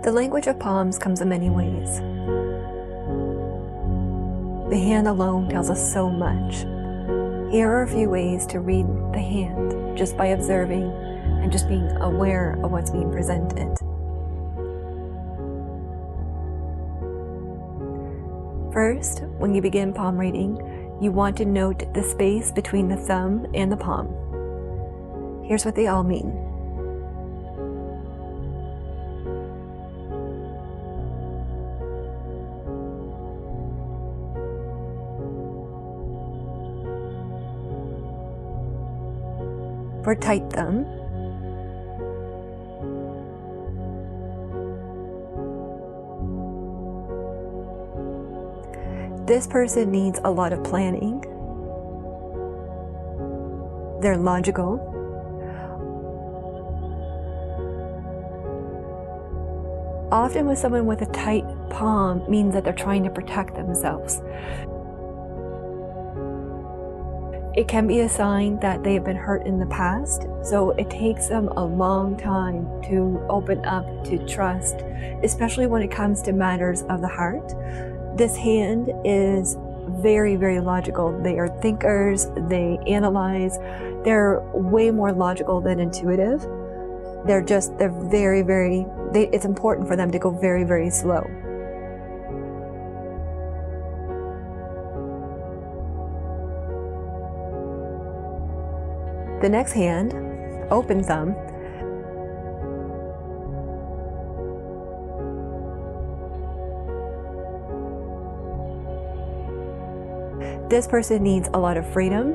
The language of palms comes in many ways. The hand alone tells us so much. Here are a few ways to read the hand just by observing and just being aware of what's being presented. First, when you begin palm reading, you want to note the space between the thumb and the palm. Here's what they all mean. For tight thumb, this person needs a lot of planning. They're logical. Often with someone with a tight palm means that they're trying to protect themselves. It can be a sign that they have been hurt in the past, so it takes them a long time to open up to trust, especially when it comes to matters of the heart. This hand is very, very logical. They are thinkers, they analyze, they're way more logical than intuitive. They're very, very, it's important for them to go very, very slow. The next hand, open thumb, this person needs a lot of freedom.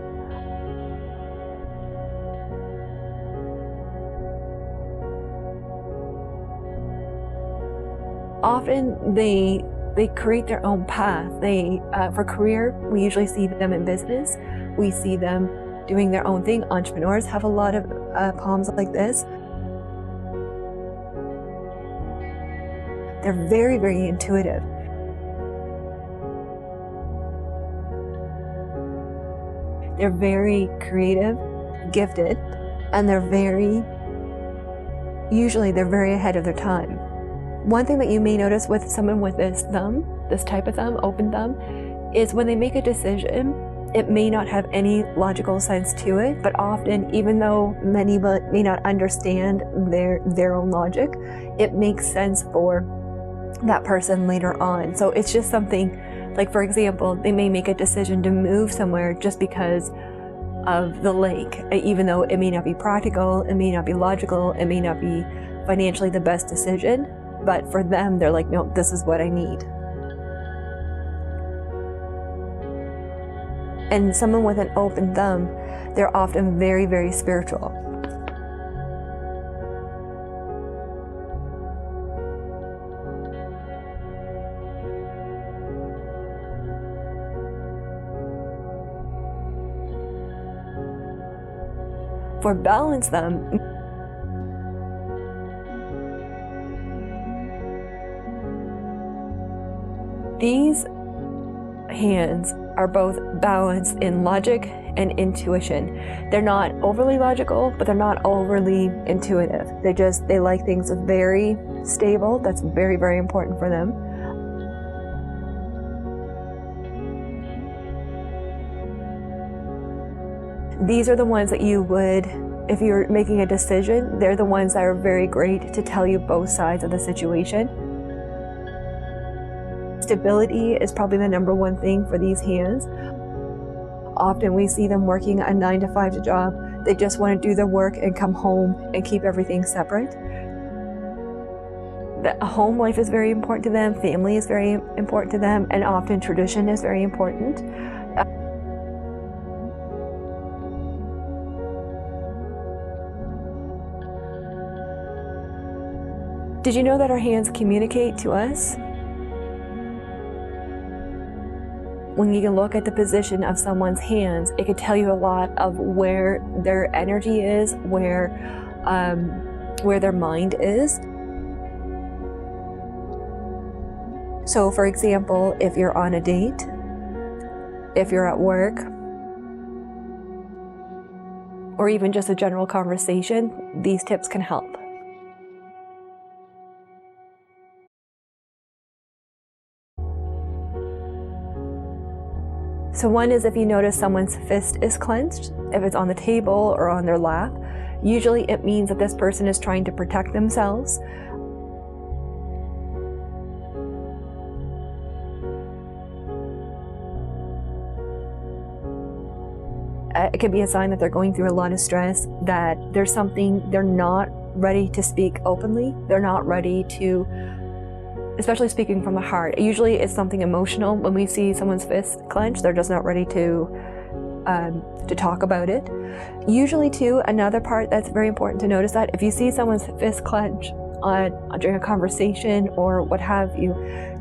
Often they create their own path. For career, we usually see them in business. We see them doing their own thing. Entrepreneurs have a lot of palms like this. They're very, very intuitive. They're very creative, gifted, and usually they're very ahead of their time. One thing that you may notice with someone with this thumb, this type of thumb, open thumb, is when they make a decision, it may not have any logical sense to it, but often, even though many may not understand their own logic, it makes sense for that person later on. So it's just something, like for example, they may make a decision to move somewhere just because of the lake, even though it may not be practical, it may not be logical, it may not be financially the best decision, but for them, they're like, no, this is what I need. And someone with an open thumb, they're often very, very spiritual. For balance thumb, these hands are both balanced in logic and intuition. They're not overly logical, but they're not overly intuitive. They like things very stable. That's very, very important for them. These are the ones that you would, if you're making a decision, they're the ones that are very great to tell you both sides of the situation. Stability is probably the number one thing for these hands. Often we see them working a 9-to-5 job. They just want to do their work and come home and keep everything separate. The home life is very important to them, family is very important to them, and often tradition is very important. Did you know that our hands communicate to us? When you can look at the position of someone's hands, it could tell you a lot of where their energy is, where their mind is. So for example, if you're on a date, if you're at work, or even just a general conversation, these tips can help. So one is if you notice someone's fist is clenched, if it's on the table or on their lap, usually it means that this person is trying to protect themselves. It can be a sign that they're going through a lot of stress, that there's something they're not ready to speak openly. They're not ready to, especially speaking from the heart. Usually it's something emotional. When we see someone's fist clenched, they're just not ready to talk about it. Usually too, another part that's very important to notice, that if you see someone's fist clench during a conversation or what have you,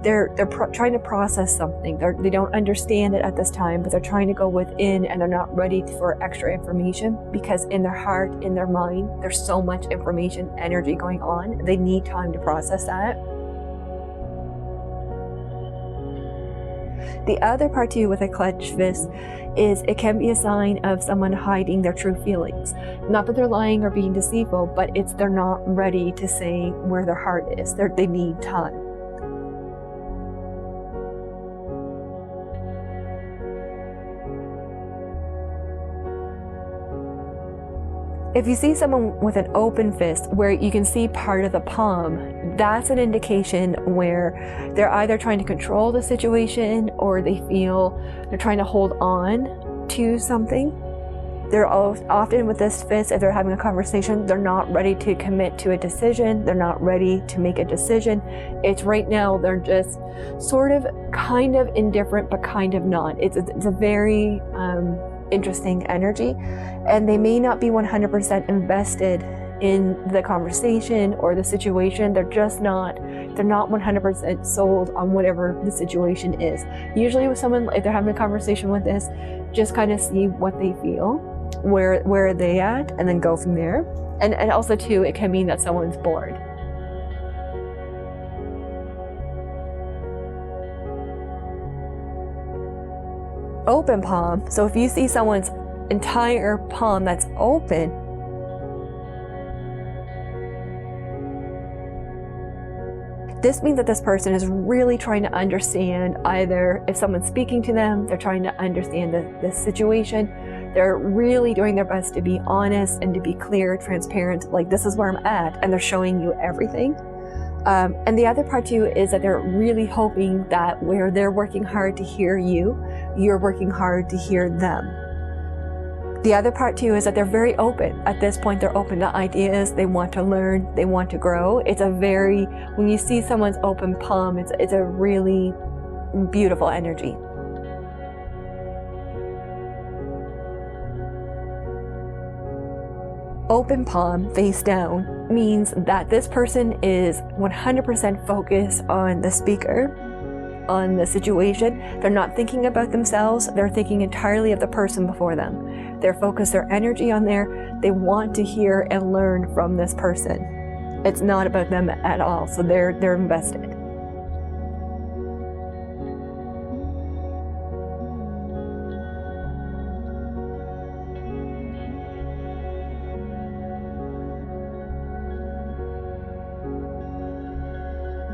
they're trying to process something. They don't understand it at this time, but they're trying to go within, and they're not ready for extra information, because in their heart, in their mind, there's so much information, energy going on. They need time to process that. The other part too with a clenched fist is it can be a sign of someone hiding their true feelings. Not that they're lying or being deceitful, but they're not ready to say where their heart is. They need time. If you see someone with an open fist where you can see part of the palm, that's an indication where they're either trying to control the situation, or they feel they're trying to hold on to something. They're often with this fist, if they're having a conversation, they're not ready to commit to a decision. They're not ready to make a decision. It's right now, they're just sort of kind of indifferent, but kind of not. It's a very interesting energy, and they may not be 100% invested in the conversation or the situation. They're not 100% sold on whatever the situation is. Usually with someone, if they're having a conversation with this, just kind of see what they feel, where are they at, and then go from there. And also too, it can mean that someone's bored. Open palm. So if you see someone's entire palm that's open, this means that this person is really trying to understand, either if someone's speaking to them, they're trying to understand the situation. They're really doing their best to be honest and to be clear, transparent, like this is where I'm at, and they're showing you everything. And the other part too is that they're really hoping that where they're working hard to hear you, you're working hard to hear them. The other part too is that they're very open. At this point, they're open to ideas. They want to learn. They want to grow. When you see someone's open palm, it's a really beautiful energy. Open palm face down means that this person is 100% focused on the speaker, on the situation. They're not thinking about themselves. They're thinking entirely of the person before them. They're focused their energy on there. They want to hear and learn from this person. It's not about them at all. So they're invested.